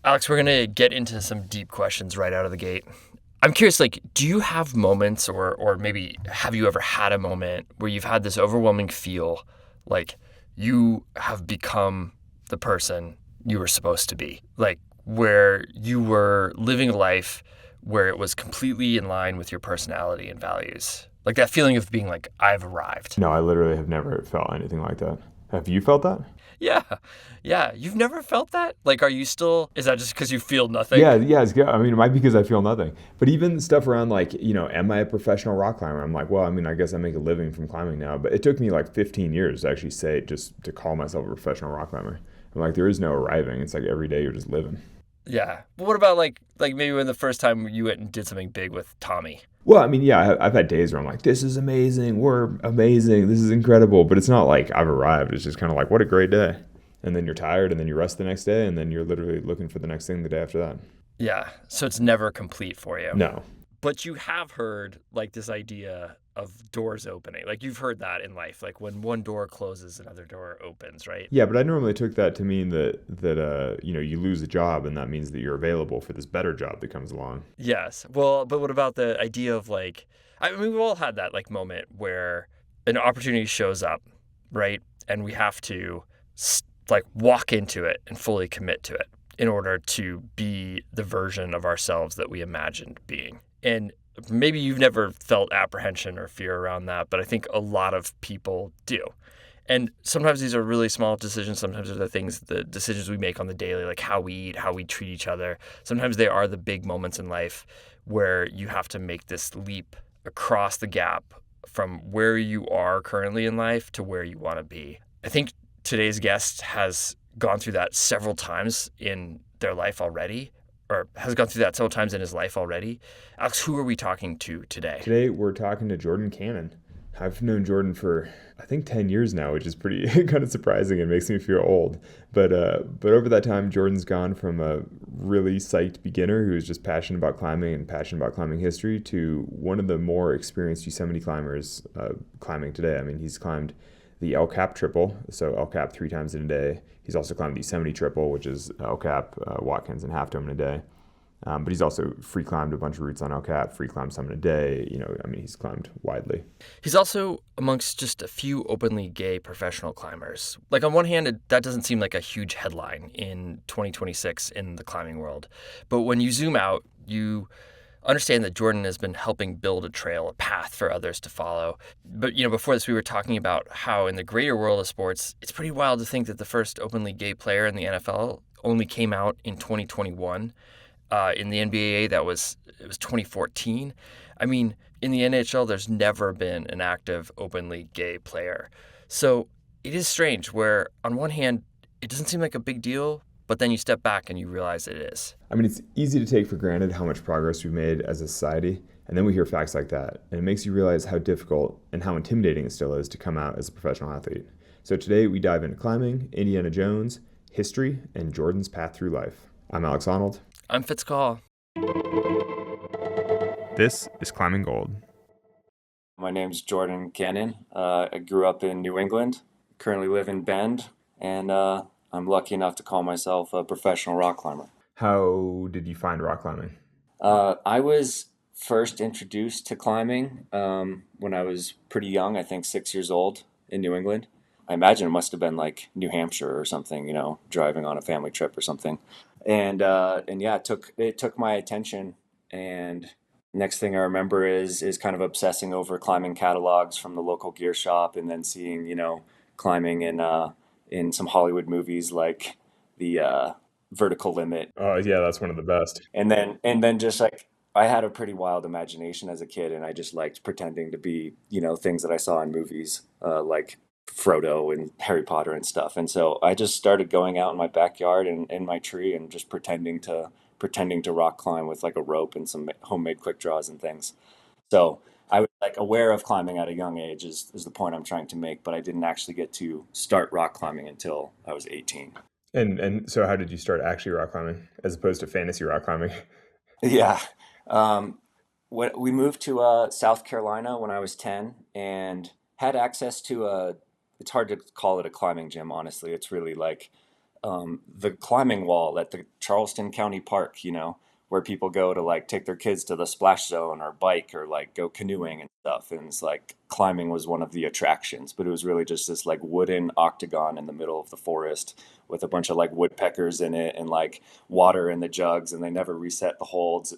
Alex, we're going to get into some deep questions right out of the gate. I'm curious, like, do you have moments or maybe have you ever had a moment where you've had this overwhelming feel like you have become the person you were supposed to be? Like, where you were living a life where it was completely in line with your personality and values? Like that feeling of being like, I've arrived. No, I literally have never felt anything like that. Have you felt that? Yeah. Yeah. You've never felt that? Like, are you still, is that just because you feel nothing? Yeah, yeah, it's good. I mean, it might be because I feel nothing. But even stuff around like, am I a professional rock climber? I'm like, well, I mean, I guess I make a living from climbing now. But it took me like 15 years to actually say, just to call myself a professional rock climber. I'm like, there is no arriving. It's like every day you're just living. Yeah. But what about like maybe when the first time you went and did something big with Tommy? Well, I mean, yeah, I've had days where I'm like, this is amazing. We're amazing. This is incredible. But it's not like I've arrived. It's just kind of like, what a great day. And then you're tired and then you rest the next day and then you're literally looking for the next thing the day after that. Yeah. So it's never complete for you. No. But you have heard like this idea of doors opening. Like you've heard that in life. Like when one door closes, another door opens, right? Yeah, but I normally took that to mean that you lose a job and that means that you're available for this better job that comes along. Yes. Well, but what about the idea of like, I mean, we've all had that like moment where an opportunity shows up, right? And we have to like walk into it and fully commit to it in order to be the version of ourselves that we imagined being. And maybe you've never felt apprehension or fear around that, but I think a lot of people do. And sometimes these are really small decisions. Sometimes they're the decisions we make on the daily, like how we eat, how we treat each other. Sometimes they are the big moments in life where you have to make this leap across the gap from where you are currently in life to where you want to be. I think today's guest has gone through that several times in their life already, or has gone through that several times in his life already. Alex, who are we talking to today? Today we're talking to Jordan Cannon. I've known Jordan for I think 10 years now, which is pretty kind of surprising and makes me feel old. But over that time, Jordan's gone from a really psyched beginner who is just passionate about climbing and passionate about climbing history to one of the more experienced Yosemite climbers climbing today. I mean, he's climbed the El Cap triple, so El Cap 3 times in a day. He's also climbed the Yosemite triple, which is El Cap, Watkins, and Half Dome in a day. But he's also free climbed a bunch of routes on El Cap, free climbed some in a day. I mean, he's climbed widely. He's also amongst just a few openly gay professional climbers. Like, on one hand, that doesn't seem like a huge headline in 2026 in the climbing world. But when you zoom out, you understand that Jordan has been helping build a trail, a path for others to follow. But, before this, we were talking about how in the greater world of sports, it's pretty wild to think that the first openly gay player in the NFL only came out in 2021. In the NBA, it was 2014. I mean, in the NHL, there's never been an active, openly gay player. So it is strange where, on one hand, it doesn't seem like a big deal, but then you step back and you realize it is. I mean, it's easy to take for granted how much progress we've made as a society, and then we hear facts like that, and it makes you realize how difficult and how intimidating it still is to come out as a professional athlete. So today we dive into climbing, Indiana Jones, history, and Jordan's path through life. I'm Alex Honnold. I'm Fitzcall. This is Climbing Gold. My name's Jordan Cannon. I grew up in New England, currently live in Bend, and I'm lucky enough to call myself a professional rock climber. How did you find rock climbing? I was first introduced to climbing when I was pretty young, I think 6 years old in New England. I imagine it must have been like New Hampshire or something, driving on a family trip or something. And yeah, it took my attention, and next thing I remember is kind of obsessing over climbing catalogs from the local gear shop, and then seeing climbing in some Hollywood movies like the Vertical Limit. Oh yeah, that's one of the best. And then just like I had a pretty wild imagination as a kid, and I just liked pretending to be things that I saw in movies like Frodo and Harry Potter and stuff. And so I just started going out in my backyard and in my tree and just pretending to rock climb with like a rope and some homemade quick draws and things. So I was like aware of climbing at a young age is the point I'm trying to make, but I didn't actually get to start rock climbing until I was 18. And so how did you start actually rock climbing as opposed to fantasy rock climbing? Yeah. We moved to South Carolina when I was 10 and had access to it's hard to call it a climbing gym, honestly. It's really like the climbing wall at the Charleston County Park, you know, where people go to like take their kids to the splash zone or bike or like go canoeing and stuff. And it's like climbing was one of the attractions, but it was really just this like wooden octagon in the middle of the forest with a bunch of like woodpeckers in it and like water in the jugs, and they never reset the holds.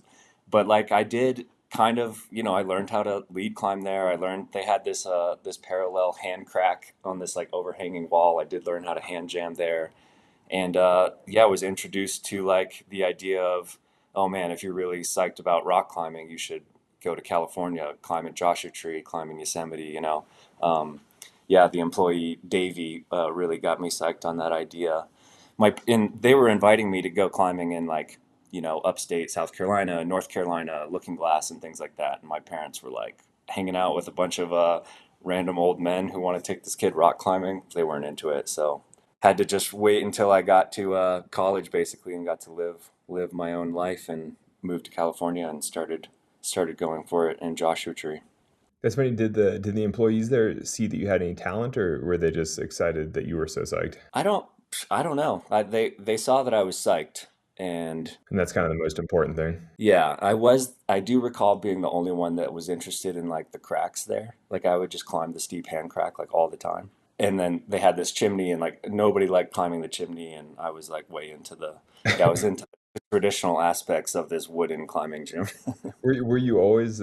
But like I did kind of, you know, I learned how to lead climb there. I learned they had this parallel hand crack on this like overhanging wall. I did learn how to hand jam there. And yeah, I was introduced to like the idea of, oh man, if you're really psyched about rock climbing, you should go to California, climb in Joshua Tree, climb in Yosemite, you know. Um, yeah, the employee Davey really got me psyched on that idea. And they were inviting me to go climbing in like, you know, upstate South Carolina, North Carolina, Looking Glass, and things like that. And my parents were like hanging out with a bunch of random old men who want to take this kid rock climbing. They weren't into it, so had to just wait until I got to college basically and got to live my own life and moved to California and started going for it in Joshua Tree. That's funny. Did the employees there see that you had any talent, or were they just excited that you were so psyched? I don't I don't know. They saw that I was psyched, and And that's kind of the most important thing. yeah, I do recall being the only one that was interested in like the cracks there. Like I would just climb the steep hand crack like all the time. And then they had this chimney and like nobody liked climbing the chimney, and I was like way into the yeah, I was into the traditional aspects of this wooden climbing gym. Were you always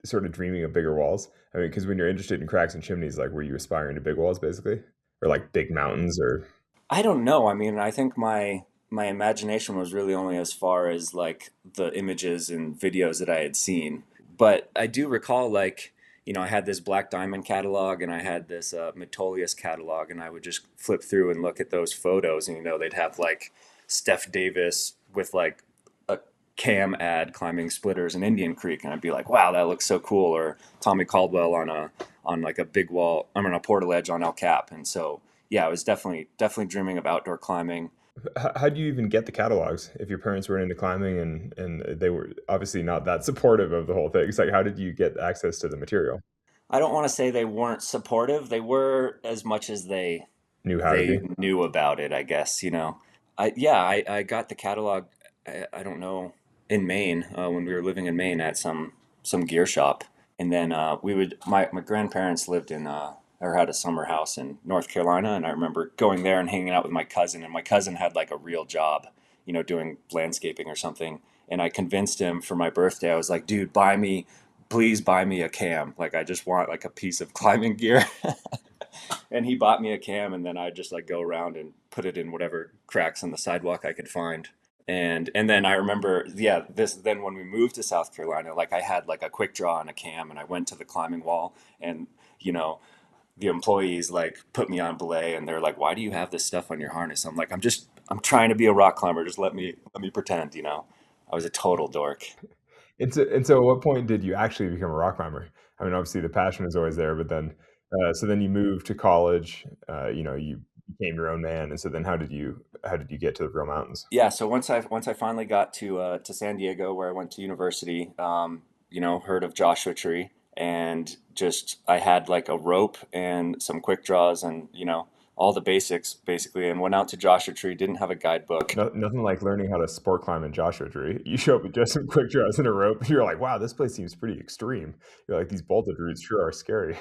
sort of dreaming of bigger walls? I mean, because when you're interested in cracks and chimneys, like were you aspiring to big walls basically, or like big mountains, or I don't know. I mean, I think my imagination was really only as far as like the images and videos that I had seen. But I do recall like, you know, I had this Black Diamond catalog and I had this Metolius catalog, and I would just flip through and look at those photos, and you know, they'd have like Steph Davis with like a cam ad climbing splitters in Indian Creek, and I'd be like, wow, that looks so cool. Or Tommy Caldwell on like a big wall, I'm on a portal edge on El Cap. And so yeah, I was definitely dreaming of outdoor climbing. how do you even get the catalogs if your parents weren't into climbing and they were obviously not that supportive of the whole thing? It's like, how did you get access to the material? I don't want to say they weren't supportive. They were, as much as Knew how to they be? knew about it, I guess, you know. I got the catalog, I don't know, in Maine, when we were living in Maine at some gear shop. And then my grandparents lived in or had a summer house in North Carolina, and I remember going there and hanging out with my cousin, and my cousin had like a real job, you know, doing landscaping or something. And I convinced him for my birthday. I was like, dude, please buy me a cam. Like I just want like a piece of climbing gear. And he bought me a cam, and then I just like go around and put it in whatever cracks in the sidewalk I could find. And then I remember, yeah, this then when we moved to South Carolina, like I had like a quick draw and a cam, and I went to the climbing wall, and you know, the employees like put me on belay, and they're like, why do you have this stuff on your harness? I'm like, I'm trying to be a rock climber. Just let me pretend, you know. I was a total dork. And so at what point did you actually become a rock climber? I mean, obviously the passion is always there, but then so then you moved to college. You became your own man, and so then how did you get to the real mountains? Yeah, so once I finally got to San Diego, where I went to university, you know, heard of Joshua Tree, and just I had like a rope and some quick draws, and you know, all the basics basically, and went out to Joshua Tree. Didn't have a guidebook. No, nothing like learning how to sport climb in Joshua Tree. You show up with just some quick draws and a rope. You're like, wow, this place seems pretty extreme. You're like, these bolted routes sure are scary.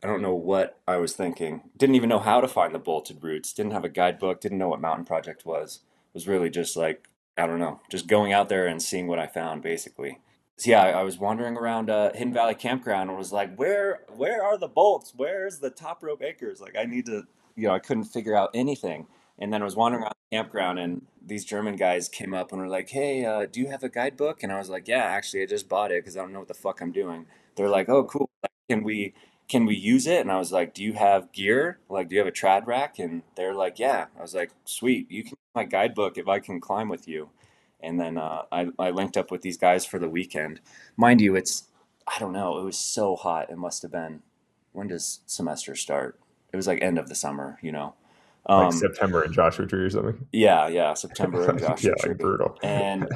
I don't know what I was thinking. Didn't even know how to find the bolted routes. Didn't have a guidebook. Didn't know what mountain project was. Was really just like, I don't know, just going out there and seeing what I found basically. So yeah, I was wandering around Hidden Valley Campground and was like, where are the bolts? Where's the top rope anchors? Like I need to, you know, I couldn't figure out anything. And then I was wandering around the campground, and these German guys came up and were like, hey, do you have a guidebook? And I was like, yeah, actually, I just bought it because I don't know what the fuck I'm doing. They're like, oh, cool. Like, can we use it? And I was like, do you have gear? Like, do you have a trad rack? And they're like, yeah. I was like, sweet. You can use my guidebook if I can climb with you. And then I linked up with these guys for the weekend. Mind you, I don't know, it was so hot. It must have been, when does semester start? It was like end of the summer, you know. Like Um, September in Joshua Tree or something. yeah, September in Yeah, Joshua like Tree. brutal. And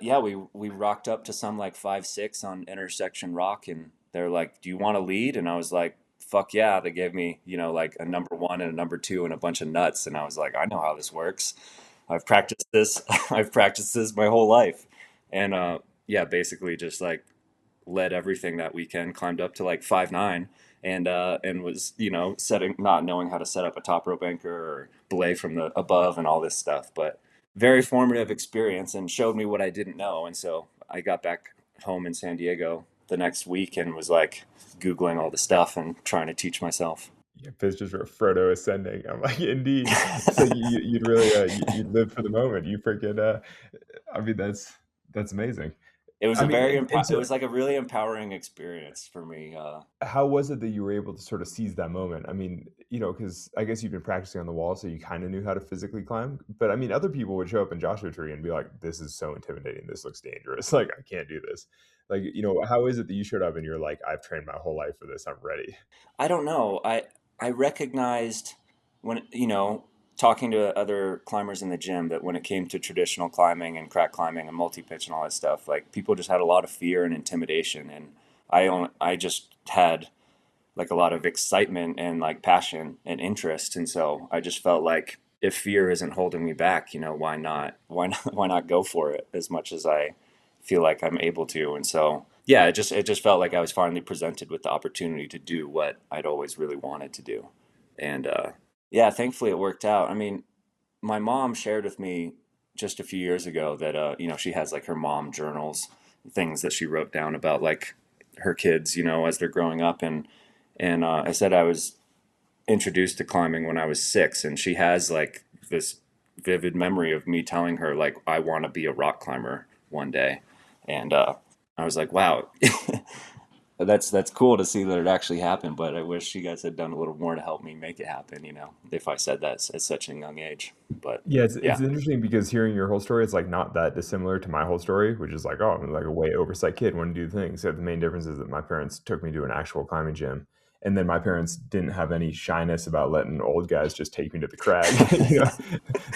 yeah, we rocked up to some like 5-6 on intersection rock, and they're like, "Do you want to lead?" And I was like, fuck yeah, they gave me, like a number one and a number two and a bunch of nuts. And I was like, I know how this works. I've practiced this. I've practiced this my whole life. And yeah, basically just like led everything that weekend, climbed up to like 5'9", and was, not knowing how to set up a top rope anchor or belay from the above and all this stuff. But very formative experience and showed me what I didn't know. And so I got back home in San Diego the next week and was like Googling all the stuff and trying to teach myself. Yeah, pictures of Frodo ascending. I'm like, indeed. It's like you'd really you'd live for the moment. You freaking I mean, that's amazing. It was I a mean, very and it so was like a really empowering experience for me. how was it that you were able to sort of seize that moment? I mean, because I guess you've been practicing on the wall, so you kind of knew how to physically climb. But I mean, other people would show up in Joshua Tree and be like, "This is so intimidating. This looks dangerous. Like, I can't do this." Like, how is it that you showed up and you're like, "I've trained my whole life for this. I'm ready." I don't know. I recognized when, talking to other climbers in the gym, that when it came to traditional climbing and crack climbing and multi-pitch and all that stuff, like people just had a lot of fear and intimidation, and I just had like a lot of excitement and like passion and interest, and so I just felt like if fear isn't holding me back, why not? Why not? Why not go for it as much as I feel like I'm able to? And so yeah, it just felt like I was finally presented with the opportunity to do what I'd always really wanted to do, and yeah, thankfully it worked out. I mean, my mom shared with me just a few years ago that she has like her mom journals, things that she wrote down about like her kids, as they're growing up, and I said I was introduced to climbing when I was 6, and she has like this vivid memory of me telling her like I want to be a rock climber one day, and I was like, wow, that's cool to see that it actually happened. But I wish you guys had done a little more to help me make it happen. If I said that at such a young age. But Yeah, it's yeah, interesting because hearing your whole story, it's like not that dissimilar to my whole story, which is like, oh, I'm like a way oversight kid, want to do things. So the main difference is that my parents took me to an actual climbing gym, and then my parents didn't have any shyness about letting old guys just take me to the crag.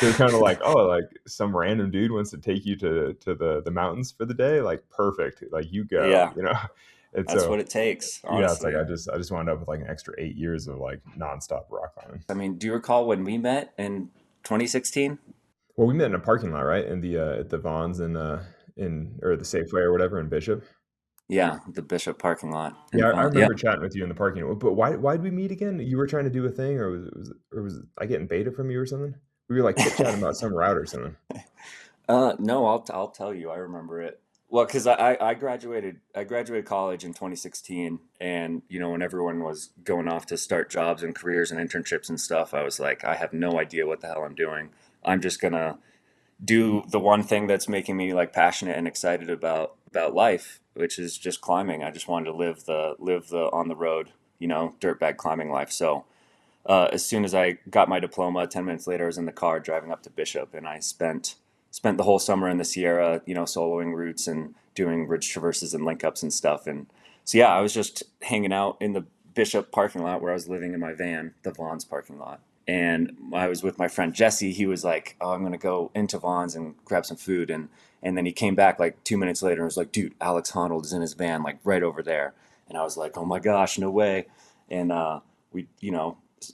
They're kind of like, oh, like some random dude wants to take you to the mountains for the day, like perfect, like you go, yeah, And that's what so it takes, yeah, it's like honestly. I just wound up with like an extra 8 years of like nonstop rock climbing. I mean, do you recall when we met in 2016? Well, we met in a parking lot, right? In the at the Vons in or the Safeway or whatever in Bishop. Yeah, the Bishop parking lot in Yeah, I Vaughn. Yep. remember chatting with you in the parking lot. But why'd we meet again? You were trying to do a thing, or was I getting beta from you or something? We were like chit chatting about some route or something. No, I'll tell you. I remember it. Well, because I graduated college in 2016, and when everyone was going off to start jobs and careers and internships and stuff, I was like, I have no idea what the hell I'm doing. I'm just gonna do the one thing that's making me like passionate and excited about life, which is just climbing. I just wanted to live the on the road, dirtbag climbing life. So as soon as I got my diploma, 10 minutes later, I was in the car driving up to Bishop, and I spent the whole summer in the Sierra, soloing routes and doing ridge traverses and link ups and stuff. And so yeah, I was just hanging out in the Bishop parking lot where I was living in my van, the Vaughn's parking lot. And I was with my friend Jesse. He was like, "Oh, I'm gonna go into Vaughn's and grab some food," and then he came back like 2 minutes later and was like, "Dude, Alex Honnold is in his van, like right over there." And I was like, "Oh my gosh, no way!" And we,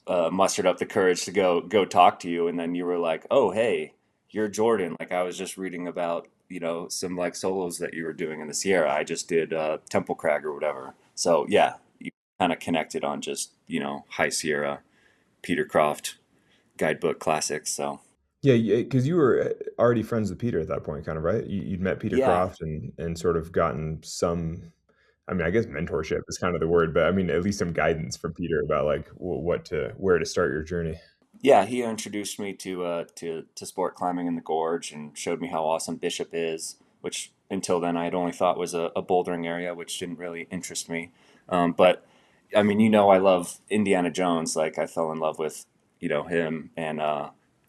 mustered up the courage to go talk to you. And then you were like, "Oh, hey, you're Jordan." Like I was just reading about some like solos that you were doing in the Sierra. I just did Temple Crag or whatever. So yeah, you kind of connected on just High Sierra, Peter Croft guidebook classics. So Yeah, because you were already friends with Peter at that point, kind of, right? You'd met Peter yeah, Croft and sort of gotten some. I mean, I guess mentorship is kind of the word, but I mean, at least some guidance from Peter about like where to start your journey. yeah, he introduced me to sport climbing in the gorge and showed me how awesome Bishop is, which until then I had only thought was a bouldering area, which didn't really interest me. But I mean, I love Indiana Jones. Like I fell in love with him and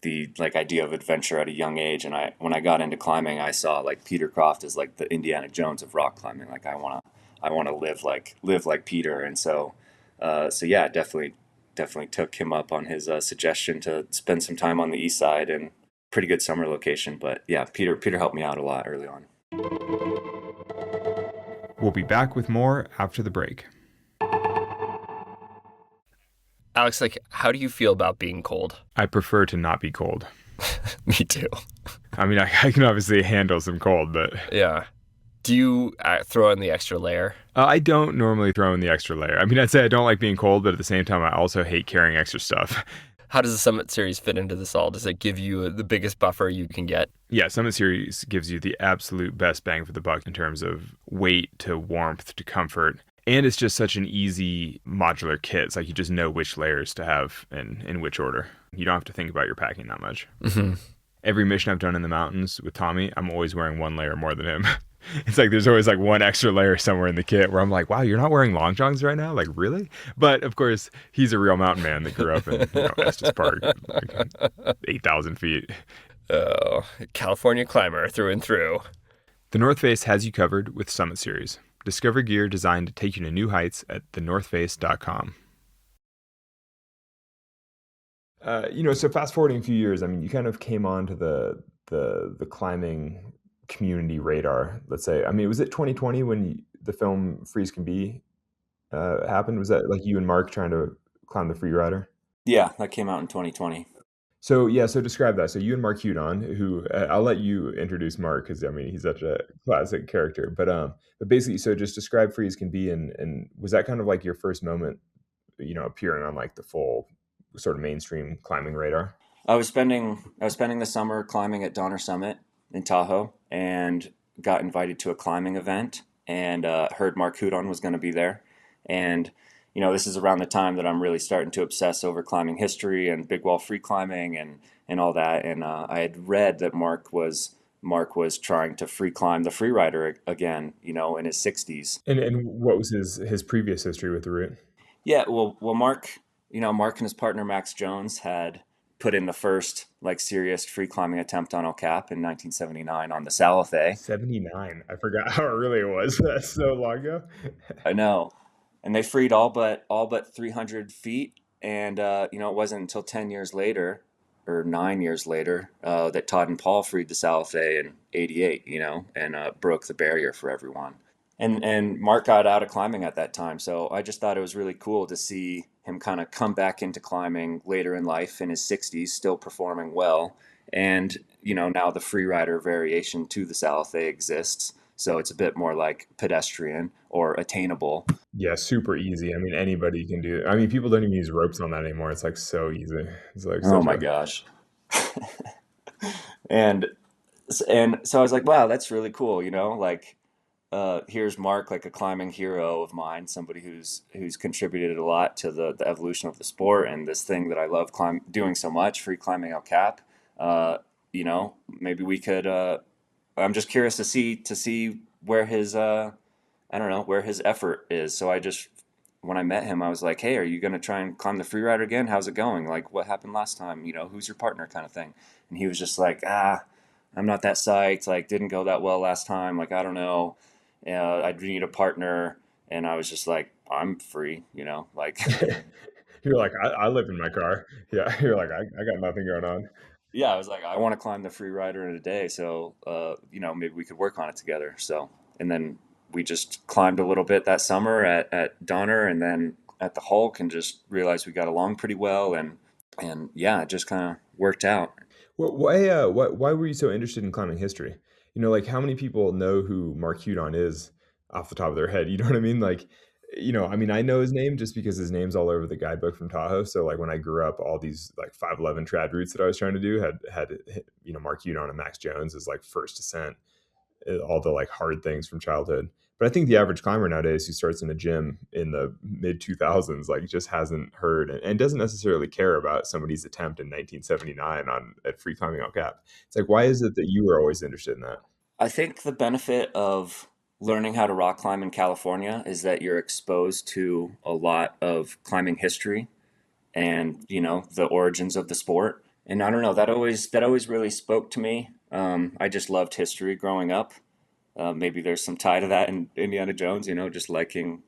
the like idea of adventure at a young age. And when I got into climbing, I saw like Peter Croft as like the Indiana Jones of rock climbing. Like I wanna live like Peter. And so yeah, definitely took him up on his suggestion to spend some time on the east side, and pretty good summer location. But yeah, Peter helped me out a lot early on. We'll be back with more after the break. Alex, like, how do you feel about being cold? I prefer to not be cold. Me too. I mean, I can obviously handle some cold, but Yeah. Do you throw in the extra layer? I don't normally throw in the extra layer. I mean, I'd say I don't like being cold, but at the same time, I also hate carrying extra stuff. How does the Summit Series fit into this all? Does it give you the biggest buffer you can get? Yeah, Summit Series gives you the absolute best bang for the buck in terms of weight to warmth to comfort. And it's just such an easy modular kit. It's like you just know which layers to have in which order. You don't have to think about your packing that much. Mm-hmm. Every mission I've done in the mountains with Tommy, I'm always wearing one layer more than him. It's like there's always like one extra layer somewhere in the kit where I'm like, wow, you're not wearing long johns right now? Like, really? But of course, he's a real mountain man that grew up in Estes Park, like 8,000 feet. Oh, California climber through and through. The North Face has you covered with Summit Series. Discover gear designed to take you to new heights at thenorthface.com. So fast forwarding a few years, I mean, you kind of came onto the climbing community radar, let's say. I mean, was it 2020 when the film Freeze Can Be happened? Was that like you and Mark trying to climb the free rider? Yeah, that came out in 2020. So describe that. So you and Mark Hudon, who I'll let you introduce Mark because I mean he's such a classic character. But basically, so just describe Freeze Can Be, and was that kind of like your first moment, appearing on like the full sort of mainstream climbing radar? I was spending the summer climbing at Donner Summit in Tahoe, and got invited to a climbing event, and heard Mark Hudon was going to be there, and this is around the time that I'm really starting to obsess over climbing history and big wall free climbing and all that, and I had read that Mark was trying to free climb the free rider again, in his 60s. And what was his previous history with the route? Yeah, well, Mark and his partner Max Jones had put in the first like serious free climbing attempt on El Cap in 1979 on the Salathé. 79. I forgot how early it was. That's so long ago. I know, and they freed all but 300 feet, and it wasn't until 10 years later or 9 years later that Todd and Paul freed the Salathé in '88. And broke the barrier for everyone. And Mark got out of climbing at that time, so I just thought it was really cool to see him kind of come back into climbing later in life in his 60s, still performing well. And now the freerider variation to the Salathé exists, so it's a bit more like pedestrian or attainable. Yeah, super easy. I mean, anybody can do it. I mean, people don't even use ropes on that anymore. It's like so easy. It's like Oh such my a gosh! and and so I was like, wow, that's really cool. Like here's Mark, like a climbing hero of mine, somebody who's contributed a lot to the evolution of the sport and this thing that I love doing so much, free climbing El Cap. Maybe we could. I'm just curious to see where his I don't know where his effort is. So when I met him, I was like, hey, are you gonna try and climb the freeride again? How's it going? Like, what happened last time? Who's your partner, kind of thing. And he was just like, I'm not that psyched. Like, didn't go that well last time. Like, I don't know. I need a partner. And I was just like, I'm free, like, You're like, I live in my car. Yeah, you're like, I got nothing going on. yeah, I was like, I want to climb the free rider in a day. So, maybe we could work on it together. So, and then we just climbed a little bit that summer at Donner, and then at the Hulk, and just realized we got along pretty well. And yeah, it just kind of worked out. Well, why were you so interested in climbing history? Like how many people know who Mark Hudon is off the top of their head? You know what I mean? Like, I mean, I know his name just because his name's all over the guidebook from Tahoe. So like when I grew up, all these like 511 trad routes that I was trying to do had Mark Hudon and Max Jones as like first ascent, all the like hard things from childhood. But I think the average climber nowadays who starts in a gym in the mid 2000s like just hasn't heard and doesn't necessarily care about somebody's attempt in 1979 at free climbing El Cap. It's like, why is it that you were always interested in that? I think the benefit of learning how to rock climb in California is that you're exposed to a lot of climbing history and the origins of the sport. And I don't know, that always really spoke to me. I just loved history growing up. Maybe there's some tie to that in Indiana Jones, just liking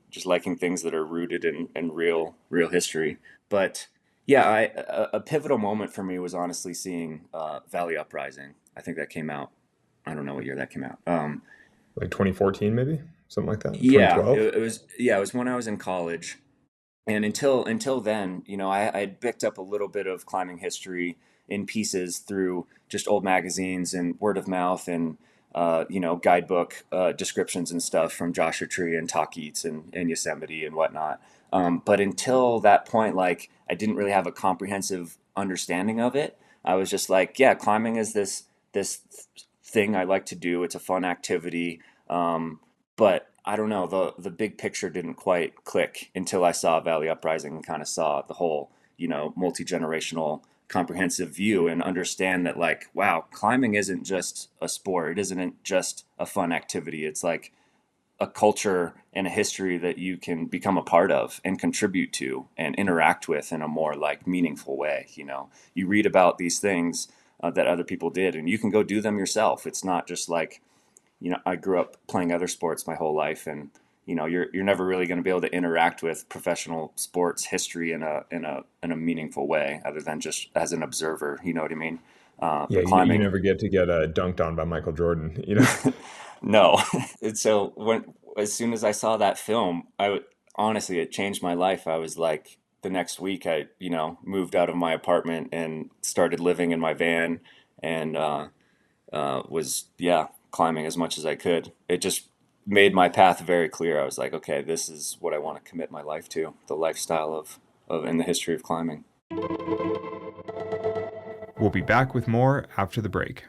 things that are rooted in real history. But yeah, a pivotal moment for me was honestly seeing Valley Uprising. I think that came out. I don't know what year that came out. Like 2014, maybe something like that. Yeah, 2012. it was when I was in college, And until then, I had picked up a little bit of climbing history in pieces through just old magazines and word of mouth and guidebook descriptions and stuff from Joshua Tree and Talk Eats and Yosemite and whatnot. But until that point, like I didn't really have a comprehensive understanding of it. I was just like, yeah, climbing is this thing I like to do. It's a fun activity. But I don't know, the big picture didn't quite click until I saw Valley Uprising and kind of saw the whole, multi-generational comprehensive view and understand that like, wow, climbing isn't just a sport. It isn't just a fun activity. It's like a culture and a history that you can become a part of and contribute to and interact with in a more like meaningful way. You read about these things that other people did and you can go do them yourself. It's not just like, I grew up playing other sports my whole life, and you're never really going to be able to interact with professional sports history in a meaningful way, other than just as an observer. You know what I mean? Yeah, But you climbing, never get to get dunked on by Michael Jordan, you know? no. And so as soon as I saw that film, honestly it changed my life. I was like, the next week I moved out of my apartment and started living in my van, and was climbing as much as I could. It just made my path very clear. I was like, okay, this is what I want to commit my life to, the lifestyle of in the history of climbing. We'll be back with more after the break.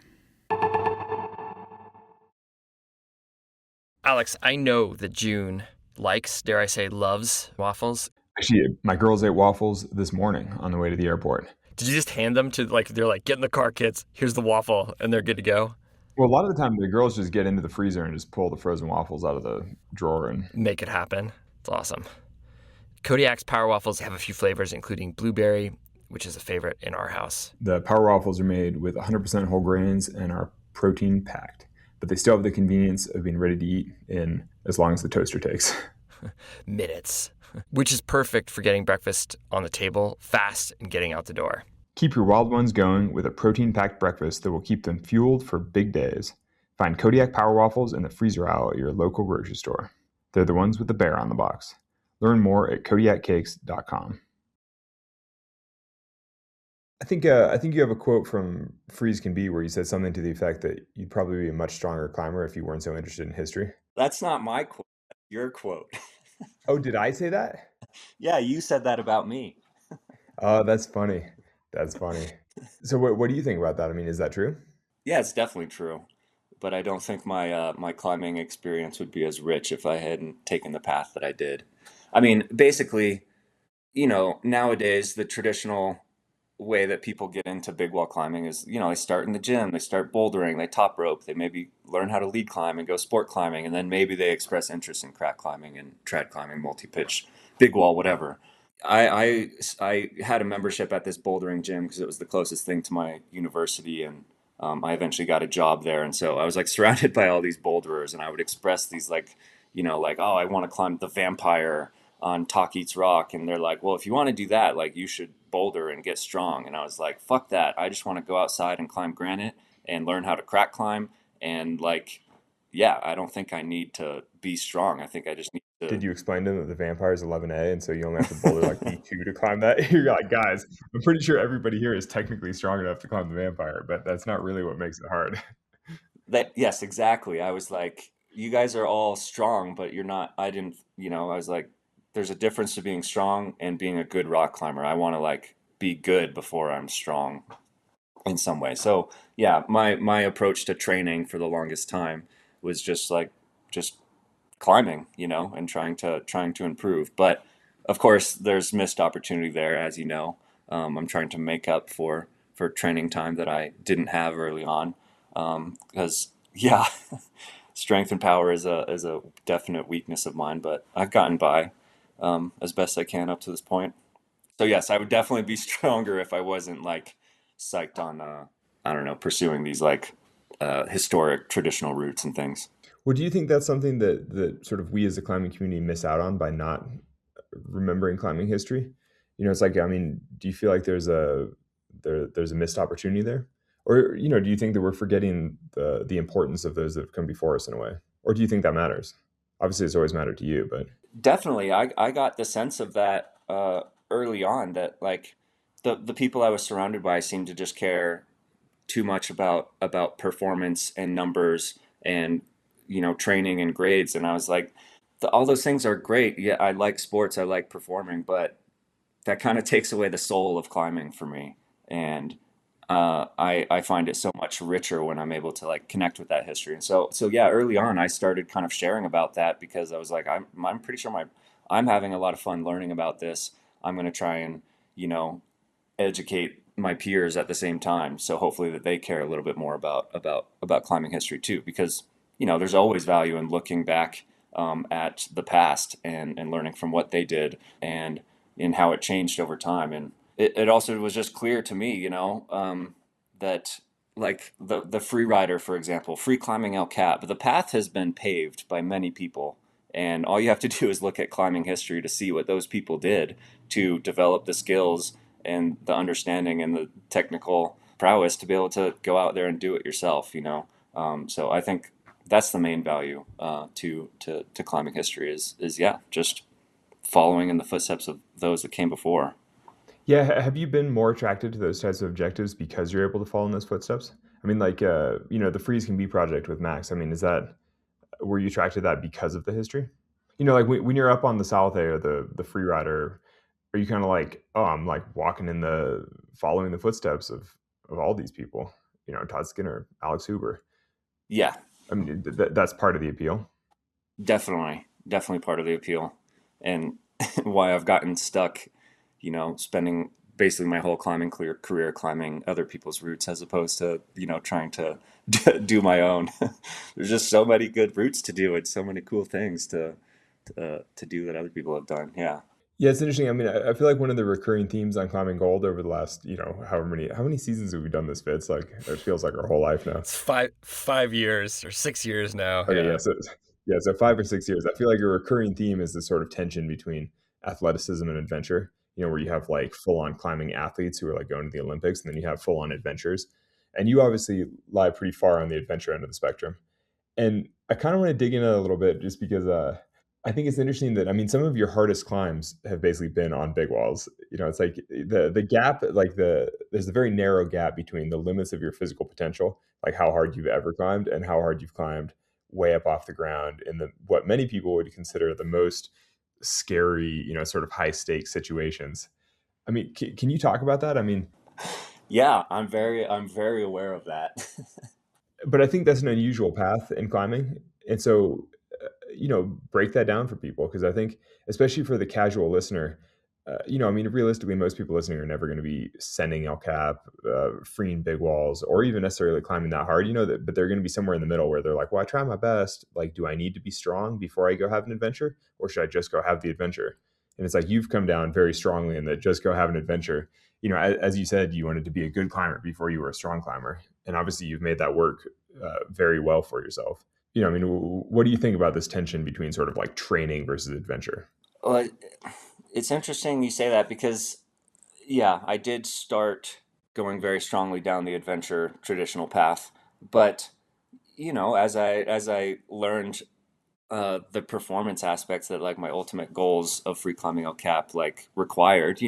Alex, I know that June likes, dare I say, loves waffles. Actually, my girls ate waffles this morning on the way to the airport. Did you just hand them to they're like, get in the car, kids, here's the waffle, and they're good to go? Well, a lot of the time the girls just get into the freezer and just pull the frozen waffles out of the drawer and Make it happen. It's awesome. Kodiak's Power Waffles have a few flavors, including blueberry, which is a favorite in our house. the Power Waffles are made with 100% whole grains and are protein packed, but they still have the convenience of being ready to eat in as long as the toaster takes. Minutes, which is perfect for getting breakfast on the table fast and getting out the door. Keep your wild ones going with a protein-packed breakfast that will keep them fueled for big days. Find Kodiak Power Waffles in the freezer aisle at your local grocery store. They're the ones with the bear on the box. Learn more at kodiakcakes.com. I think you have a quote from Freeze Can Be where you said something to the effect that you'd probably be a much stronger climber if you weren't so interested in history. That's not my quote. That's your quote. Oh, did I say that? Yeah, you said that about me. Oh, that's funny. That's funny. So what do you think about that? I mean, is that true? Yeah, it's definitely true. But I don't think my climbing experience would be as rich if I hadn't taken the path that I did. I mean, basically, nowadays the traditional way that people get into big wall climbing is, they start in the gym, they start bouldering, they top rope, they maybe learn how to lead climb and go sport climbing, and then maybe they express interest in crack climbing and trad climbing, multi-pitch, big wall, whatever. I had a membership at this bouldering gym because it was the closest thing to my university, and I eventually got a job there, and so I was like surrounded by all these boulderers, and I would express these like, oh, I want to climb the Vampire on Talk Eats Rock, and they're like, well, if you want to do that, like you should boulder and get strong. And I was like, fuck that. I just want to go outside and climb granite and learn how to crack climb. And like, yeah, I don't think I need to be strong. I think I just need Did to. you explain to them that the vampire is 11A and so you only have to boulder like B2 to climb that? You're like, guys, I'm pretty sure everybody here is technically strong enough to climb the vampire, but that's not really what makes it hard. That, yes, exactly. I was like, you guys are all strong, but you're not. I didn't, I was like, there's a difference to being strong and being a good rock climber. I want to like be good before I'm strong in some way. So yeah, my approach to training for the longest time was just climbing, and trying to improve. But of course, there's missed opportunity there, as you know. I'm trying to make up for training time that I didn't have early on, because yeah, strength and power is a definite weakness of mine. But I've gotten by as best I can up to this point. So yes, I would definitely be stronger if I wasn't like psyched on I don't know, pursuing these like historic traditional routes and things. Well, do you think that's something that sort of we as a climbing community miss out on by not remembering climbing history? It's like, I mean, do you feel like there's a missed opportunity there? Or, do you think that we're forgetting the importance of those that have come before us in a way? Or do you think that matters? Obviously, it's always mattered to you, but Definitely, I got the sense of that early on that like the people I was surrounded by seemed to just care too much about performance and numbers and training and grades, and I was like, all those things are great. Yeah, I like sports, I like performing, but that kind of takes away the soul of climbing for me. And I find it so much richer when I'm able to like connect with that history. And so yeah, early on I started kind of sharing about that because I was like, I'm pretty sure I'm having a lot of fun learning about this. I'm going to try and you know educate my peers at the same time. So hopefully that they care a little bit more about climbing history too, because there's always value in looking back at the past and learning from what they did and in how it changed over time. And it also was just clear to me, that like the free rider, for example, free climbing El Cap, the path has been paved by many people. And all you have to do is look at climbing history to see what those people did to develop the skills and the understanding and the technical prowess to be able to go out there and do it yourself. So I think that's the main value to climbing history is yeah, just following in the footsteps of those that came before. Yeah, have you been more attracted to those types of objectives because you're able to follow in those footsteps? I mean, like, the Freeze Can Be project with Max. I mean, were you attracted to that because of the history? Like when you're up on the South or the free rider, are you kind of like, oh, I'm like following the footsteps of all these people, Todd Skinner, Alex Huber. Yeah, I mean, that's part of the appeal. definitely part of the appeal, and why I've gotten stuck, spending basically my whole climbing career climbing other people's routes as opposed to trying to do my own. There's just so many good routes to do and so many cool things to do that other people have done. Yeah. Yeah, it's interesting. I mean, I feel like one of the recurring themes on Climbing Gold over the last, how many seasons have we done this, Fitz? Like, it feels like our whole life now. It's 5 years or 6 years now. Okay, Yeah. so 5 or 6 years. I feel like a recurring theme is the sort of tension between athleticism and adventure. Where you have like full on climbing athletes who are like going to the Olympics, and then you have full on adventurers. And you obviously lie pretty far on the adventure end of the spectrum. And I kind of want to dig in a little bit just because I think it's interesting that, I mean, some of your hardest climbs have basically been on big walls. It's like the gap, like there's a very narrow gap between the limits of your physical potential, like how hard you've ever climbed and how hard you've climbed way up off the ground in the what many people would consider the most scary, sort of high stakes situations. I mean, can you talk about that? I mean, Yeah, I'm very aware of that. but I think that's an unusual path in climbing. And so, break that down for people because I think, especially for the casual listener, I mean, realistically, most people listening are never going to be sending El Cap, freeing big walls, or even necessarily climbing that hard. But they're going to be somewhere in the middle where they're like, "Well, I try my best. Like, do I need to be strong before I go have an adventure, or should I just go have the adventure?" And it's like you've come down very strongly in that just go have an adventure. As you said, you wanted to be a good climber before you were a strong climber, and obviously you've made that work very well for yourself. I mean, what do you think about this tension between sort of like training versus adventure? Well, it's interesting you say that because yeah, I did start going very strongly down the adventure traditional path, but as I learned the performance aspects that like my ultimate goals of free climbing El Cap like required,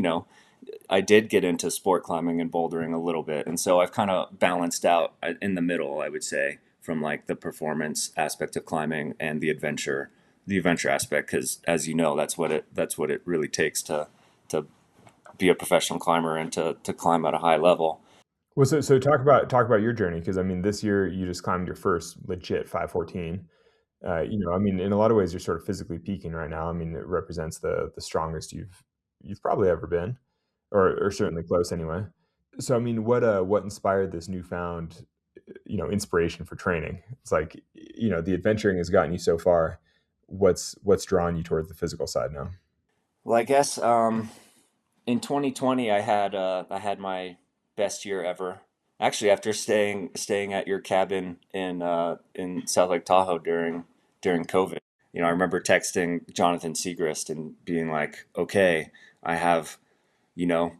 I did get into sport climbing and bouldering a little bit, and so I've kind of balanced out in the middle, I would say, from like the performance aspect of climbing and the adventure aspect, because as you know, that's what it really takes to be a professional climber and to climb at a high level. Well, so talk about your journey because I mean, this year you just climbed your first legit 514. I mean, in a lot of ways, you're sort of physically peaking right now. I mean, it represents the strongest you've probably ever been, or certainly close anyway. So, I mean, what inspired this newfound, inspiration for training? It's like, the adventuring has gotten you so far. What's drawn you towards the physical side now? Well, I guess in 2020 I had my best year ever. Actually, after staying at your cabin in South Lake Tahoe during COVID, I remember texting Jonathan Segrist and being like, "Okay, I have, you know,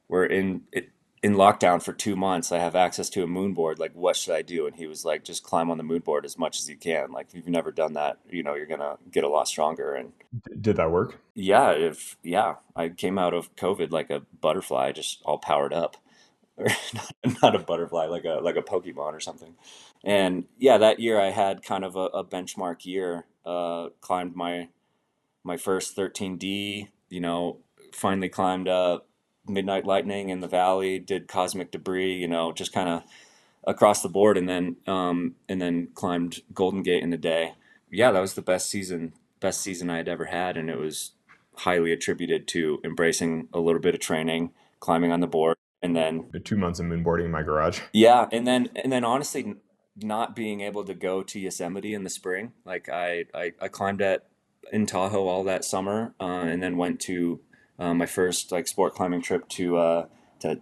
we're in it. in lockdown for 2 months. I have access to a moon board. Like, what should I do? And he was like, just climb on the moon board as much as you can. Like, if you've never done that, you're gonna get a lot stronger. And Did that work? yeah, I came out of COVID like a butterfly, just all powered up. Or not a butterfly, like a Pokemon or something. And yeah, that year I had kind of a benchmark year. Climbed my first 13D. Finally climbed Midnight Lightning in the valley. Did Cosmic Debris. Just kind of across the board, and then climbed Golden Gate in a day. Yeah, that was the best season I had ever had, and it was highly attributed to embracing a little bit of training, climbing on the board, and then 2 months of moonboarding in my garage. yeah, and then honestly, not being able to go to Yosemite in the spring. Like I climbed in Tahoe all that summer, and then went to my first like sport climbing trip to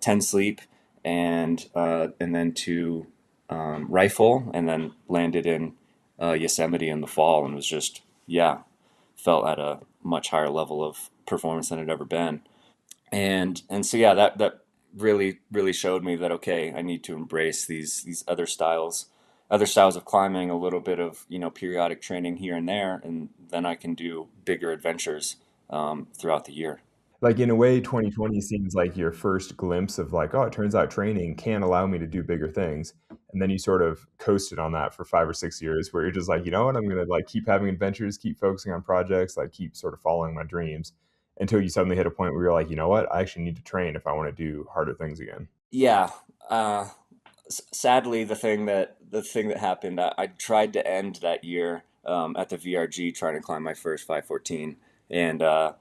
Ten Sleep, and then to Rifle, and then landed in Yosemite in the fall, and was just, yeah, felt at a much higher level of performance than it ever been. And so yeah, that really showed me that, okay, I need to embrace these other styles of climbing, a little bit of periodic training here and there, and then I can do bigger adventures throughout the year. Like in a way, 2020 seems like your first glimpse of like, oh, it turns out training can allow me to do bigger things. And then you sort of coasted on that for 5 or 6 years where you're just like, you know what, I'm gonna like keep having adventures, keep focusing on projects, like keep sort of following my dreams until you suddenly hit a point where you're like, you know what, I actually need to train if I want to do harder things again. Yeah. Uh, Sadly, the thing that happened, I tried to end that year at the VRG trying to climb my first 514, and I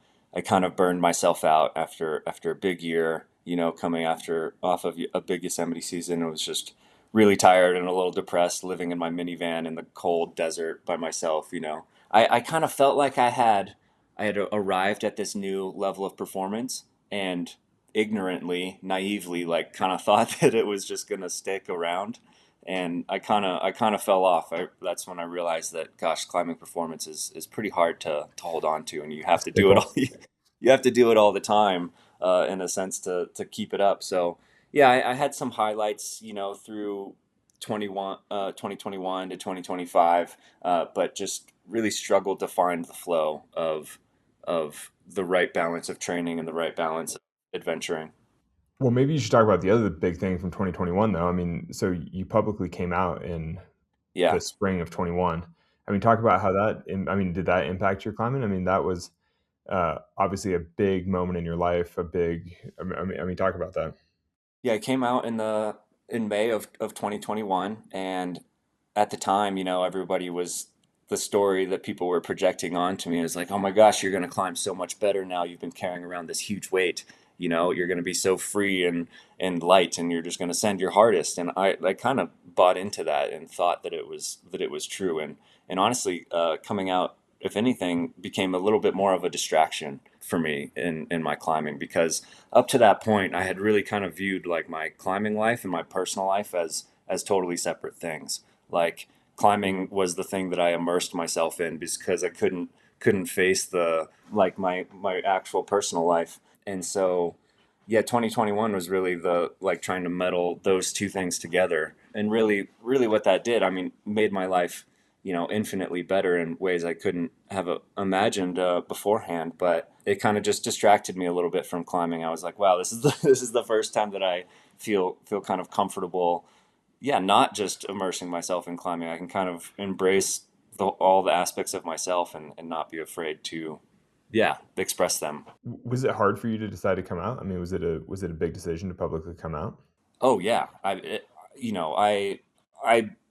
kind of burned myself out after a big year. Coming after off of a big Yosemite season, I was just really tired and a little depressed, living in my minivan in the cold desert by myself. I kind of felt like I had arrived at this new level of performance, and ignorantly, naively, like kind of thought that it was just gonna stick around, and I kind of fell off. That's when I realized that, gosh, climbing performance is pretty hard to hold on to, and you have to do it Fickle. all. You have to do it all the time, in a sense, to keep it up. So yeah, I had some highlights, through 2021 to 2025, but just really struggled to find the flow of the right balance of training and the right balance of adventuring. Well, maybe you should talk about the other big thing from 2021, though. I mean, so you publicly came out in Yeah. the spring of 21. I mean, talk about how I mean, did that impact your climbing? I mean, that was obviously a big moment in your life, I mean, talk about that. Yeah, I came out in May of 2021, and at the time, everybody was the story that people were projecting onto me is like, "Oh my gosh, you're going to climb so much better now. You've been carrying around this huge weight. You're going to be so free and light, and you're just going to send your hardest." And I kind of bought into that and thought that it was true. And honestly, coming out, if anything, became a little bit more of a distraction for me in my climbing, because up to that point, I had really kind of viewed like my climbing life and my personal life as totally separate things. Like, climbing was the thing that I immersed myself in because I couldn't face the like my actual personal life. And so yeah, 2021 was really the like trying to meddle those two things together. And really what that did, I mean, made my life, infinitely better in ways I couldn't have imagined beforehand. But it kind of just distracted me a little bit from climbing. I was like, wow, this is the first time that I feel kind of comfortable, yeah, not just immersing myself in climbing. I can kind of embrace all the aspects of myself, and not be afraid to, yeah, express them. Was it hard for you to decide to come out? I mean, was it a big decision to publicly come out? Oh yeah, I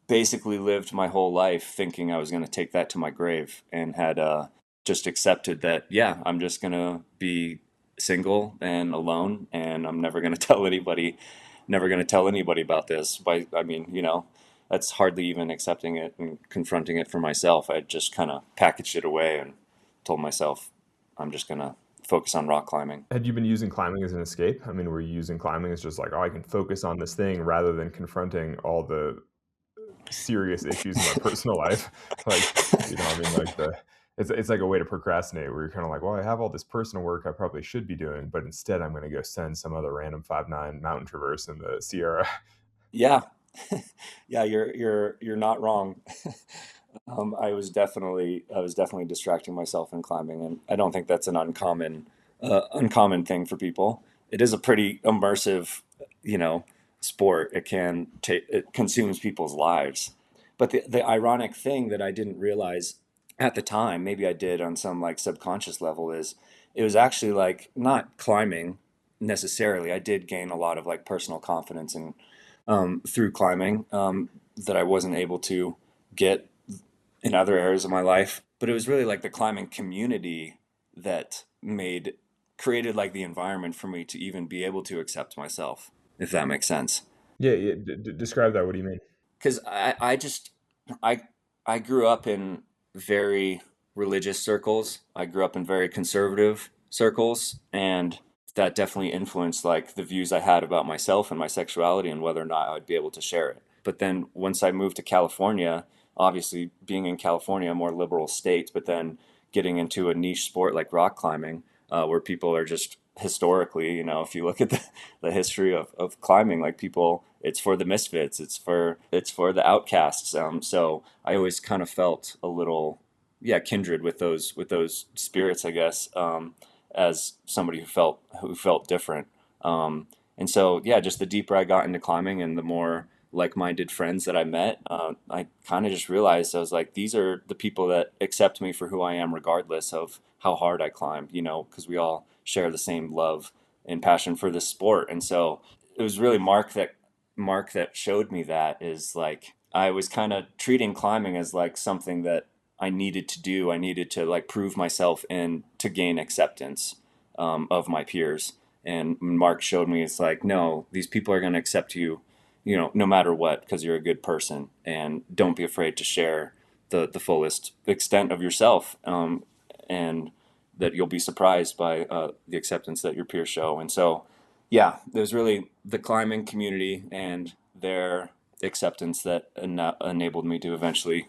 basically lived my whole life thinking I was going to take that to my grave, and had just accepted that, yeah, I'm just going to be single and alone, and I'm never going to tell anybody about this. I mean, that's hardly even accepting it and confronting it for myself. I just kind of packaged it away and told myself I'm just going to focus on rock climbing. Had you been using climbing as an escape? I mean, were you using climbing as just like, oh, I can focus on this thing rather than confronting all the serious issues in my personal life? Like, I mean, like It's like a way to procrastinate where you're kind of like, well, I have all this personal work I probably should be doing, but instead I'm going to go send some other random 5'9" mountain traverse in the Sierra. Yeah. Yeah, you're not wrong. I was definitely distracting myself in climbing, and I don't think that's an uncommon thing for people. It is a pretty immersive, you know, sport. It consumes people's lives. But the ironic thing that I didn't realize at the time, maybe I did on some like subconscious level, is it was actually like not climbing necessarily. I did gain a lot of like personal confidence and through climbing that I wasn't able to get in other areas of my life. But it was really like the climbing community that created like the environment for me to even be able to accept myself, if that makes sense. Yeah, yeah. Describe that. What do you mean? Because I I grew up in very religious circles. I grew up in very conservative circles, and that definitely influenced like the views I had about myself and my sexuality and whether or not I would be able to share it. But then once I moved to California, obviously being in California, a more liberal state, but then getting into a niche sport like rock climbing, where people are just historically, if you look at the history of climbing, like people, it's for the misfits, it's for the outcasts. So I always kind of felt a little, yeah, kindred with those spirits, I guess, as somebody who felt different. And so yeah, just the deeper I got into climbing and the more like-minded friends that I met, I kind of just realized I was like, these are the people that accept me for who I am, regardless of how hard I climbed. Because we all share the same love and passion for this sport. And so it was really Mark that showed me that is like I was kind of treating climbing as like something that I needed to do. I needed to like prove myself and to gain acceptance of my peers. And Mark showed me it's like, no, these people are going to accept you, no matter what, because you're a good person, and don't be afraid to share the fullest extent of yourself, and that you'll be surprised by the acceptance that your peers show. And so, yeah, there's really the climbing community and their acceptance that enabled me to eventually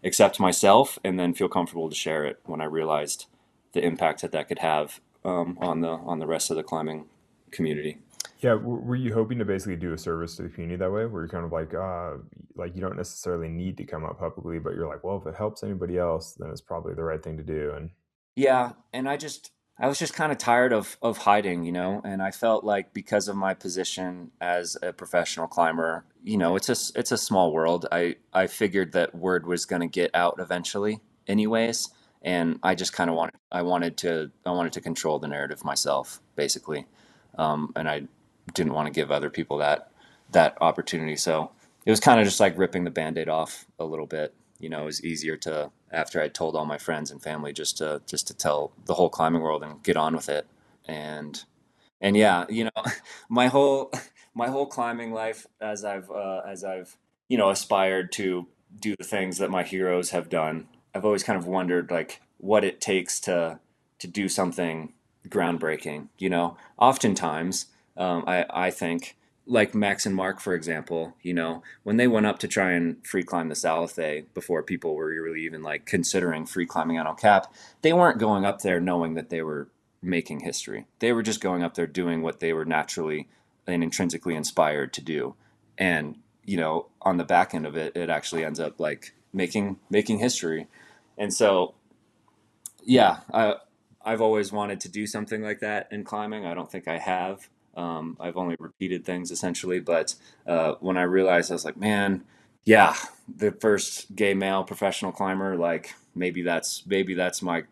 accept myself and then feel comfortable to share it when I realized the impact that could have on the rest of the climbing community. Yeah, were you hoping to basically do a service to the community that way, where you're kind of like you don't necessarily need to come out publicly, but you're like, well, if it helps anybody else, then it's probably the right thing to do. And Yeah, and I was just kind of tired of hiding, and I felt like because of my position as a professional climber, it's a small world. I figured that word was going to get out eventually anyways, and I just kind of wanted to control the narrative myself, basically. And I didn't want to give other people that opportunity. So it was kind of just like ripping the band-aid off a little bit. It was easier to, after I told all my friends and family, just to tell the whole climbing world and get on with it. And and yeah, my whole my whole climbing life, as I've aspired to do the things that my heroes have done, I've always kind of wondered like what it takes to do something groundbreaking. Oftentimes, I think like Max and Mark, for example, when they went up to try and free climb the Salathé before people were really even like considering free climbing on El Cap, they weren't going up there knowing that they were making history. They were just going up there doing what they were naturally and intrinsically inspired to do. And, on the back end of it, it actually ends up like making history. And so, yeah, I've always wanted to do something like that in climbing. I don't think I have. I've only repeated things essentially, but when I realized, I was like, man, yeah, the first gay male professional climber, like maybe that's my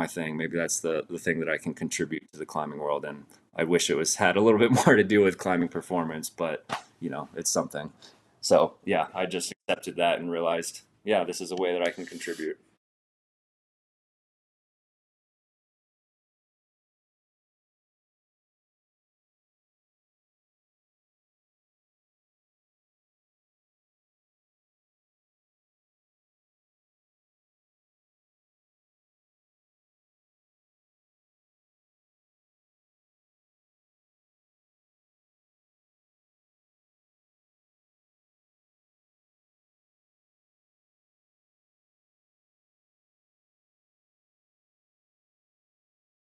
thing. Maybe that's the thing that I can contribute to the climbing world. And I wish it was had a little bit more to do with climbing performance, but it's something. So yeah, I just accepted that and realized, yeah, this is a way that I can contribute.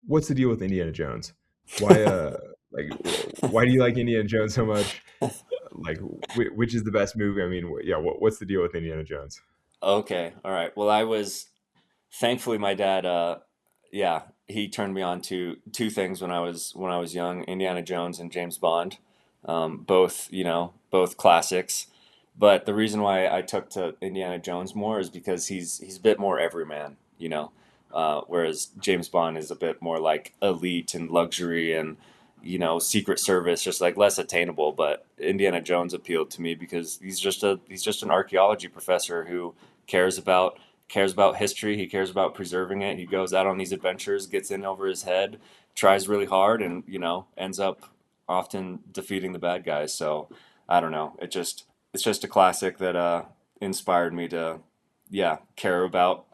what's the deal with Indiana Jones? Why like why do you like Indiana Jones so much? Like which is the best movie? I mean, yeah, what's the deal with Indiana Jones? Okay, all right. Well, I was thankfully my dad. Yeah, he turned me on to two things when I was young: Indiana Jones and James Bond. Both, both classics. But the reason why I took to Indiana Jones more is because he's a bit more everyman, whereas James Bond is a bit more like elite and luxury and Secret Service, just like less attainable. But Indiana Jones appealed to me because he's just an archaeology professor who cares about cares about history. He cares about preserving it. He goes out on these adventures, gets in over his head, tries really hard, and ends up often defeating the bad guys. So I don't know. It's just a classic that inspired me to yeah care about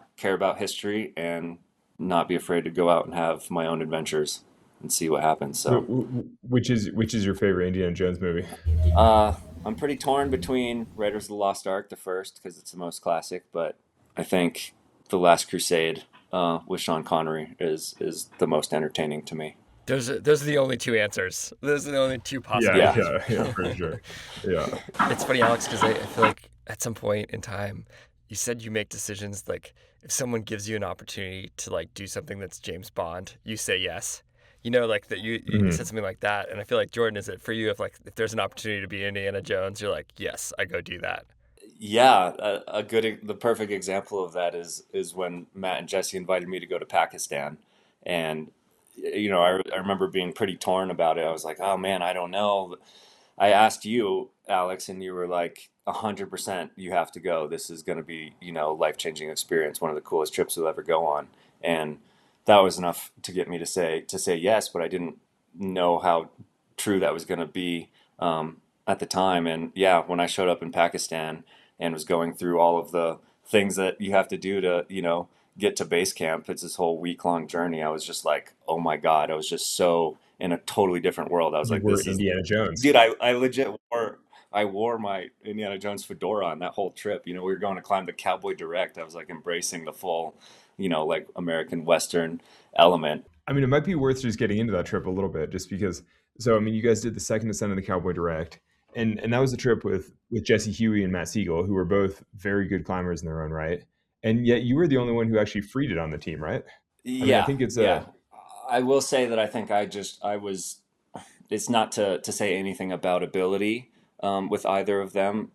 history and not be afraid to go out and have my own adventures and see what happens. So Which is your favorite Indiana Jones movie? uh, I'm pretty torn between Raiders of the Lost Ark, the first, because it's the most classic, but I think The Last Crusade with Sean Connery is the most entertaining to me. Those are the only two answers. Those are the only two possible Yeah, Yeah. answers. yeah, for sure. Yeah. It's funny, Alex, because I feel like at some point in time, you said you make decisions like if someone gives you an opportunity to like do something that's James Bond, you say yes. Like that you said Hmm. something like that, and I feel like Jordan, is it for you if there's an opportunity to be Indiana Jones, you're like yes, I go do that. Yeah, the perfect example of that is when Matt and Jesse invited me to go to Pakistan, and I remember being pretty torn about it. I was like, oh man, I don't know. I asked you, Alex, and you were like, 100%, you have to go. This is going to be, life-changing experience, one of the coolest trips you'll ever go on. And that was enough to get me to say yes, but I didn't know how true that was going to be at the time. And yeah, when I showed up in Pakistan and was going through all of the things that you have to do to, get to base camp, it's this whole week-long journey. I was just like, oh my God, I was just so in a totally different world. I was You like, were this is Indiana Jones. Dude, I legit wore my Indiana Jones fedora on that whole trip. We were going to climb the Cowboy Direct. I was like embracing the full, like American Western element. I mean, it might be worth just getting into that trip a little bit, just because. So, I mean, you guys did the second ascent of the Cowboy Direct, and that was a trip with Jesse Huey and Matt Siegel, who were both very good climbers in their own right, and yet you were the only one who actually freed it on the team, right? I mean, I Yeah, think it's yeah. a I will say that I think I was. It's not to say anything about ability with either of them.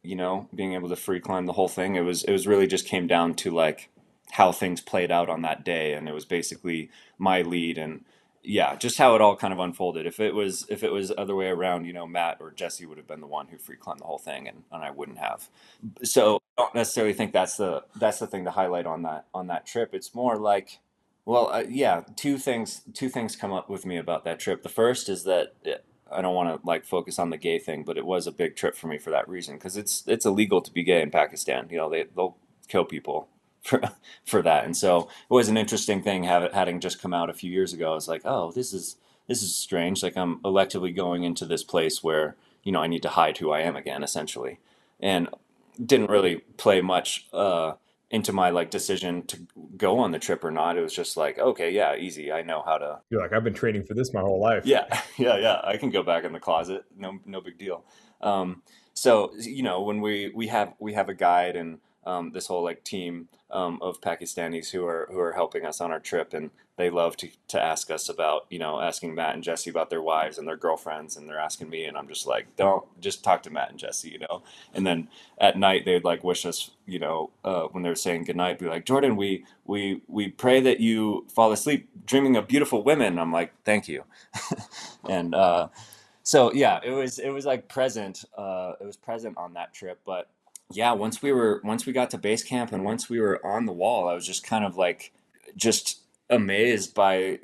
Being able to free climb the whole thing. It was really just came down to like how things played out on that day, and it was basically my lead and yeah, just how it all kind of unfolded. If it was other way around, Matt or Jesse would have been the one who free climbed the whole thing, and I wouldn't have. So I don't necessarily think that's the thing to highlight on that trip. It's more like, well, yeah, two things come up with me about that trip. The first is that I don't want to like focus on the gay thing, but it was a big trip for me for that reason because it's illegal to be gay in Pakistan. They'll kill people for for that, and so it was an interesting thing having just come out a few years ago. I was like, oh, this is strange. Like I'm electively going into this place where I need to hide who I am again, essentially, and didn't really play much into my like decision to go on the trip or not. It was just like, okay, yeah, easy. I know how to. you're like, I've been training for this my whole life. Yeah, yeah. I can go back in the closet. No big deal. So when we have a guide and this whole like team of Pakistanis who are helping us on our trip, and they love to ask us about asking Matt and Jesse about their wives and their girlfriends, and they're asking me, and I'm just like, don't just talk to Matt and Jesse. And then at night they'd like wish us, when they were saying goodnight, be like, Jordan, we pray that you fall asleep dreaming of beautiful women. I'm like, thank you. And so yeah, it was like present. It was present on that trip, but yeah, once we got to base camp and once we were on the wall, I was just kind of like just amazed by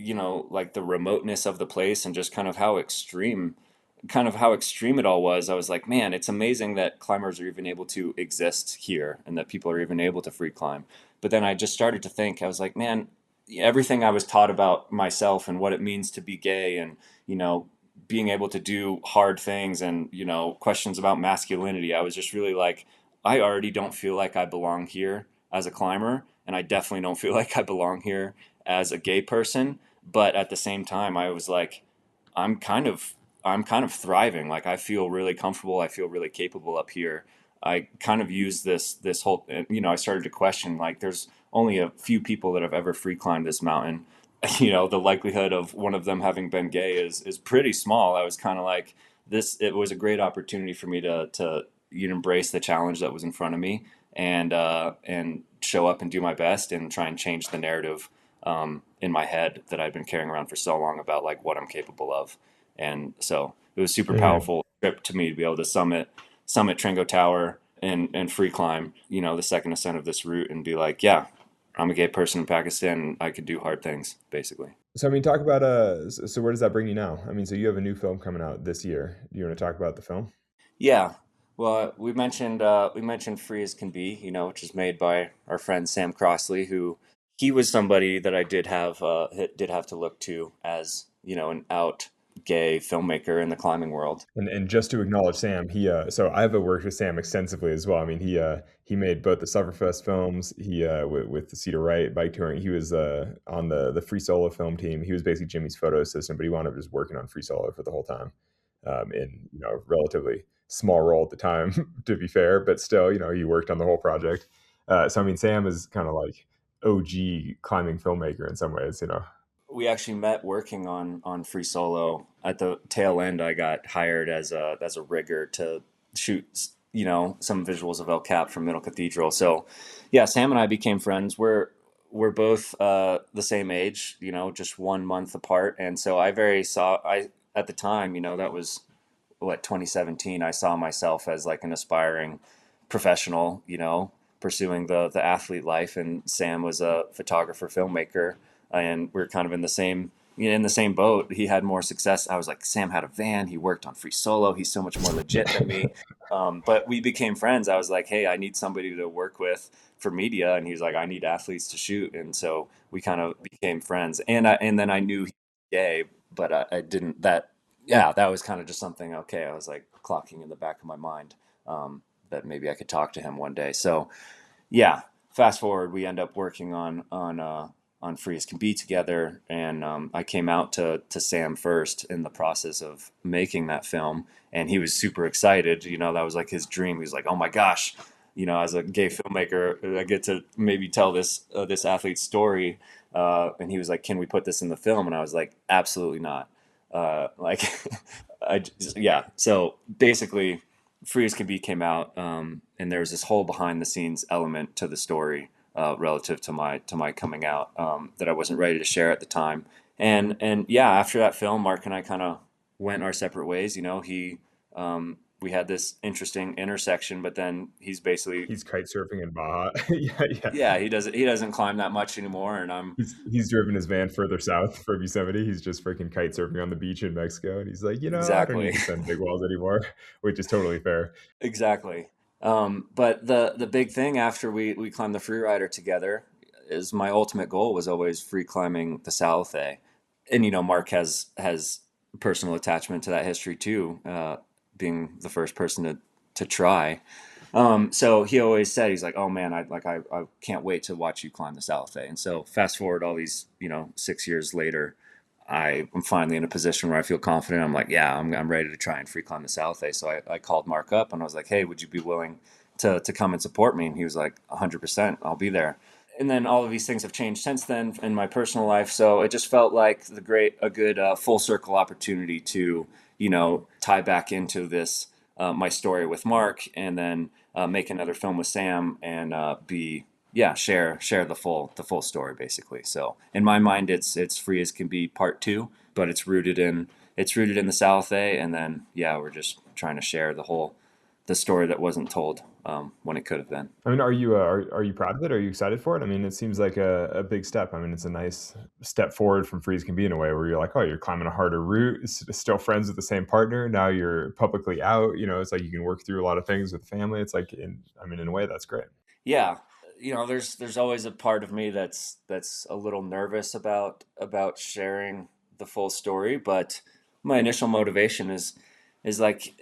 like the remoteness of the place and just kind of how extreme it all was. I was like, man, it's amazing that climbers are even able to exist here and that people are even able to free climb. But then I just started to think, I was like, man, everything I was taught about myself and what it means to be gay and, being able to do hard things and, questions about masculinity, I was just really like, I already don't feel like I belong here as a climber. And I definitely don't feel like I belong here as a gay person. But at the same time, I was like, I'm kind of I'm kind of thriving. Like I feel really comfortable. I feel really capable up here. I kind of use this whole, I started to question, like, there's only a few people that have ever free climbed this mountain. The likelihood of one of them having been gay is pretty small. I was kind of like, this. It was a great opportunity for me to embrace the challenge that was in front of me, and show up and do my best and try and change the narrative in my head that I've been carrying around for so long about like what I'm capable of. And so it was super Yeah. powerful trip to me to be able to summit Tringo Tower and free climb, the second ascent of this route, and be like, yeah, I'm a gay person in Pakistan and I could do hard things, basically. So I mean, talk about so where does that bring you now? I mean, so you have a new film coming out this year. Do you want to talk about the film? Yeah. Well, we mentioned Free as Can Be, which is made by our friend Sam Crossley, who he was somebody that I did have to look to as, an out gay filmmaker in the climbing world. And just to acknowledge Sam, he so I've worked with Sam extensively as well. I mean, he made both the Sufferfest films. He with the Cedar Wright bike touring. He was on the Free Solo film team. He was basically Jimmy's photo assistant, but he wound up just working on Free Solo for the whole time. In relatively small role at the time, to be fair, but still, he worked on the whole project. So I mean, Sam is kind of like OG climbing filmmaker in some ways. We actually met working on Free Solo. At the tail end, I got hired as a rigger to shoot, some visuals of El Cap from Middle Cathedral. So, yeah, Sam and I became friends. We're both the same age, just 1 month apart, and so I at the time, that was what, 2017. I saw myself as like an aspiring professional, pursuing the athlete life, and Sam was a photographer filmmaker, and we're kind of in the same in the same boat. He had more success. I was like, Sam had a van. He worked on Free Solo. He's so much more legit than me. But we became friends. I was like, hey, I need somebody to work with for media, and he's like, I need athletes to shoot, and so we kind of became friends. And then I knew he was gay, but I didn't. That was kind of just something. Okay, I was like clocking in the back of my mind, that maybe I could talk to him one day. So yeah, fast forward, we end up working on Free as Can Be together, and I came out to Sam first in the process of making that film, and he was super excited. That was like his dream. He was like, "Oh my gosh, as a gay filmmaker, I get to maybe tell this athlete's story." And he was like, "Can we put this in the film?" And I was like, "Absolutely not." Like, yeah. So basically, Free as Can Be came out, and there was this whole behind the scenes element to the story, relative to my coming out, that I wasn't ready to share at the time. And yeah, after that film, Mark and I kind of went our separate ways. We had this interesting intersection, but then he's basically, He's kite surfing in Baja. Yeah, yeah. yeah, he doesn't climb that much anymore, and I'm He's driven his van further south from Yosemite. He's just freaking kite surfing on the beach in Mexico, and he's like, I don't need exactly. to send big walls anymore, which is totally fair. Exactly. But the big thing after we climbed the free rider together is my ultimate goal was always free climbing the Salothe. And Mark has personal attachment to that history too, being the first person to try. So he always said, he's like, "Oh man, I can't wait to watch you climb the Salothe." And so fast forward all these 6 years later, I'm finally in a position where I feel confident. I'm like, yeah, I'm ready to try and free climb the Salothe. So I called Mark up and I was like, hey, would you be willing to come and support me? And he was like, 100%, I'll be there. And then all of these things have changed since then in my personal life. So it just felt like a good full circle opportunity to, tie back into this, my story with Mark, and then make another film with Sam, and be yeah, share the full story basically. So in my mind, it's Free as Can Be part two, but it's rooted in the Salothe, and then yeah, we're just trying to share the story that wasn't told, when it could have been. I mean, are you proud of it? Are you excited for it? I mean, it seems like a big step. I mean, it's a nice step forward from Freeze Can Be in a way where you're like, oh, you're climbing a harder route, still friends with the same partner. Now you're publicly out. It's like you can work through a lot of things with family. It's like, in a way, that's great. Yeah, there's always a part of me that's a little nervous about sharing the full story, but my initial motivation is like,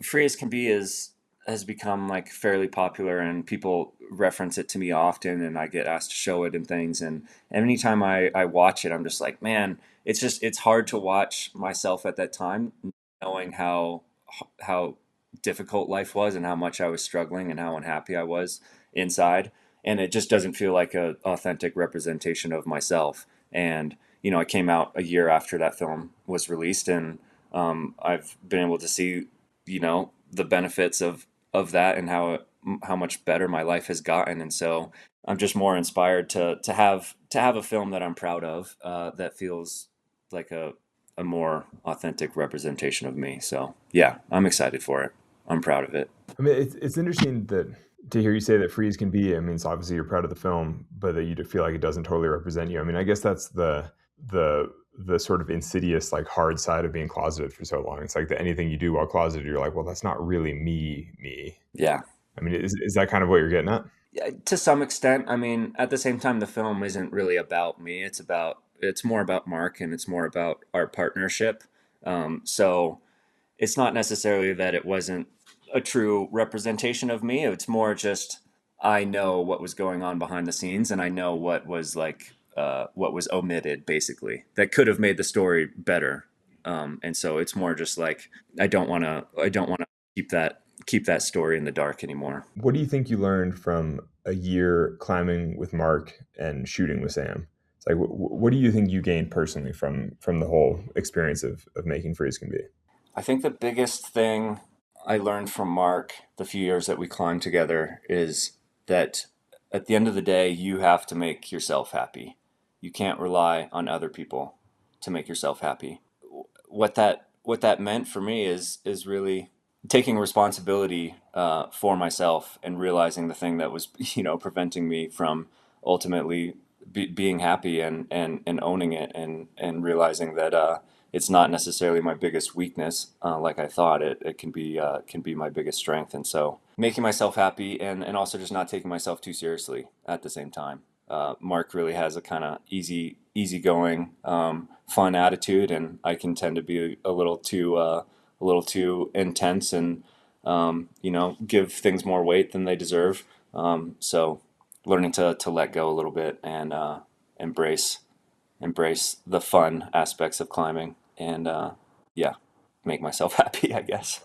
Free as Can Be has become like fairly popular, and people reference it to me often, and I get asked to show it and things. And anytime I watch it, I'm just like, man, it's hard to watch myself at that time, knowing how difficult life was and how much I was struggling and how unhappy I was inside. And it just doesn't feel like a authentic representation of myself. And, I came out a year after that film was released, and I've been able to see, the benefits of that, and how much better my life has gotten. And so I'm just more inspired to have a film that I'm proud of, that feels like a more authentic representation of me. So yeah, I'm excited for it. I'm proud of it. I mean, it's interesting that to hear you say that Freeze can be. I mean, it's obviously you're proud of the film, but that you feel like it doesn't totally represent you. I mean, I guess that's the sort of insidious, like, hard side of being closeted for so long. It's like that anything you do while closeted, you're like, well, that's not really me. Yeah. I mean, is that kind of what you're getting at? Yeah, to some extent. I mean, at the same time, the film isn't really about me. It's more about Mark, and it's more about our partnership. So it's not necessarily that it wasn't a true representation of me. It's more just I know what was going on behind the scenes, and I know what was omitted, basically, that could have made the story better. And so it's more just like I don't want to keep that story in the dark anymore. What do you think you learned from a year climbing with Mark and shooting with Sam? It's like, what do you think you gained personally from the whole experience of making Freeze Can Be? I think the biggest thing I learned from Mark the few years that we climbed together is that at the end of the day, you have to make yourself happy. You can't rely on other people to make yourself happy. What that meant for me is really taking responsibility, for myself, and realizing the thing that was preventing me from ultimately being happy, and owning it, and realizing that it's not necessarily my biggest weakness, like I thought. It can be my biggest strength. And so making myself happy, and also just not taking myself too seriously at the same time. Mark really has a kind of easygoing, fun attitude, and I can tend to be a little too intense, and give things more weight than they deserve. So learning to let go a little bit, and embrace embrace the fun aspects of climbing, and yeah, make myself happy, I guess.